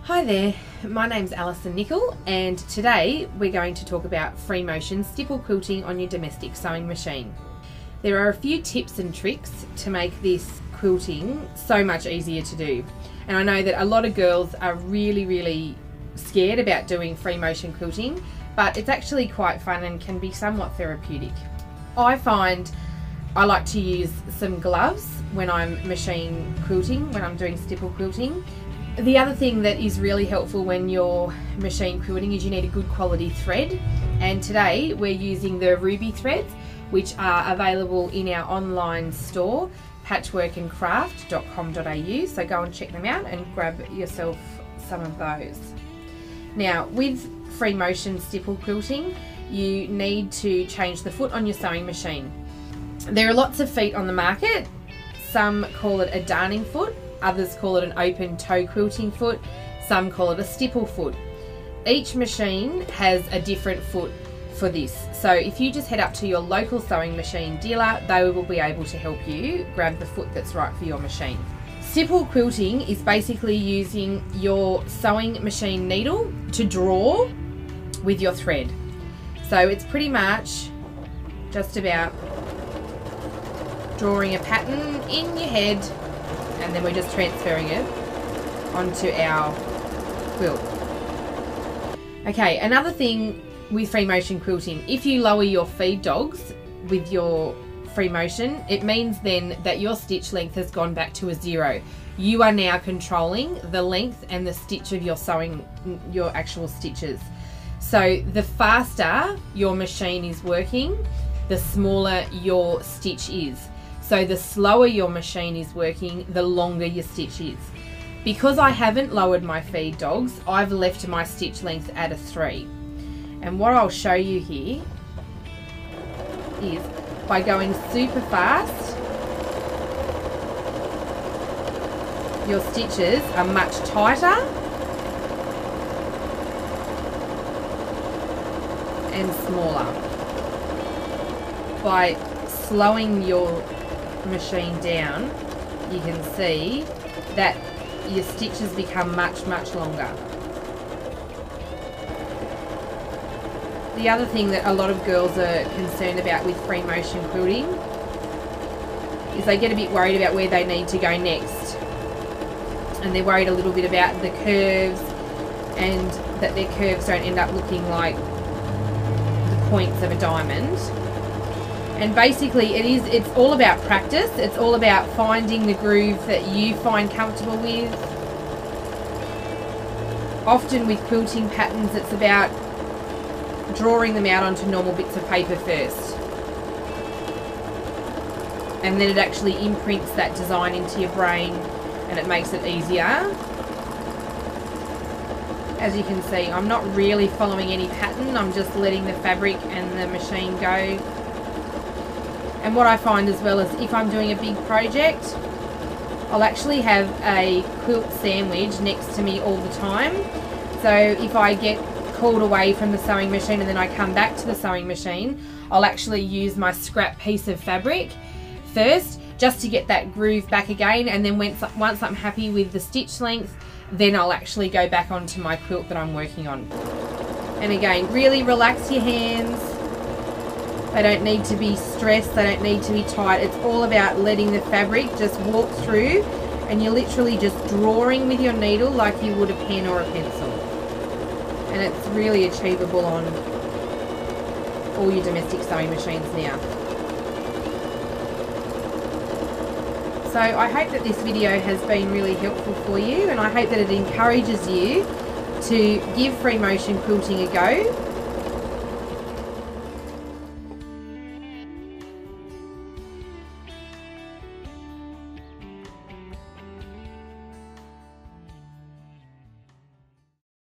Hi there, my name's Allison Nicoll and today we're going to talk about free motion stipple quilting on your domestic sewing machine. There are a few tips and tricks to make this quilting so much easier to do, and I know that a lot of girls are really scared about doing free motion quilting, but it's actually quite fun and can be somewhat therapeutic. I find I like to use some gloves when I'm machine quilting, when I'm doing stipple quilting. The other thing that is really helpful when you're machine quilting is you need a good quality thread, and today we're using the ruby threads, which are available in our online store patchworkandcraft.com.au, so go and check them out and grab yourself some of those. Now with free motion stipple quilting you need to change the foot on your sewing machine. There are lots of feet on the market. Some call it a darning foot, others call it an open toe quilting foot, some call it a stipple foot. Each machine has a different foot for this, so if you just head up to your local sewing machine dealer, they will be able to help you grab the foot that's right for your machine. Stipple quilting is basically using your sewing machine needle to draw with your thread. So it's pretty much just about drawing a pattern in your head, and then we're just transferring it onto our quilt. Okay, another thing with free motion quilting, if you lower your feed dogs with your free motion, it means then that your stitch length has gone back to a 0. You are now controlling the length and the stitch of your sewing, your actual stitches. So the faster your machine is working, the smaller your stitch is. So the slower your machine is working, the longer your stitch is. Because I haven't lowered my feed dogs, I've left my stitch length at a 3. And what I'll show you here is by going super fast, your stitches are much tighter and smaller. By slowing your machine down, you can see that your stitches become much longer. The other thing that a lot of girls are concerned about with free motion quilting is they get a bit worried about where they need to go next, and they're worried a little bit about the curves and that their curves don't end up looking like the points of a diamond. And basically it's all about practice. It's all about finding the groove that you find comfortable with. Often with quilting patterns it's about drawing them out onto normal bits of paper first, and then it actually imprints that design into your brain and it makes it easier. As you can see, I'm not really following any pattern, I'm just letting the fabric and the machine go. And what I find as well is if I'm doing a big project, I'll actually have a quilt sandwich next to me all the time. So if I get called away from the sewing machine and then I come back to the sewing machine, I'll actually use my scrap piece of fabric first just to get that groove back again, and then once I'm happy with the stitch length, then I'll actually go back onto my quilt that I'm working on. And again, really relax your hands. They don't need to be stressed, they don't need to be tight. It's all about letting the fabric just walk through, and you're literally just drawing with your needle like you would a pen or a pencil. And it's really achievable on all your domestic sewing machines now. So I hope that this video has been really helpful for you, and I hope that it encourages you to give free motion quilting a go.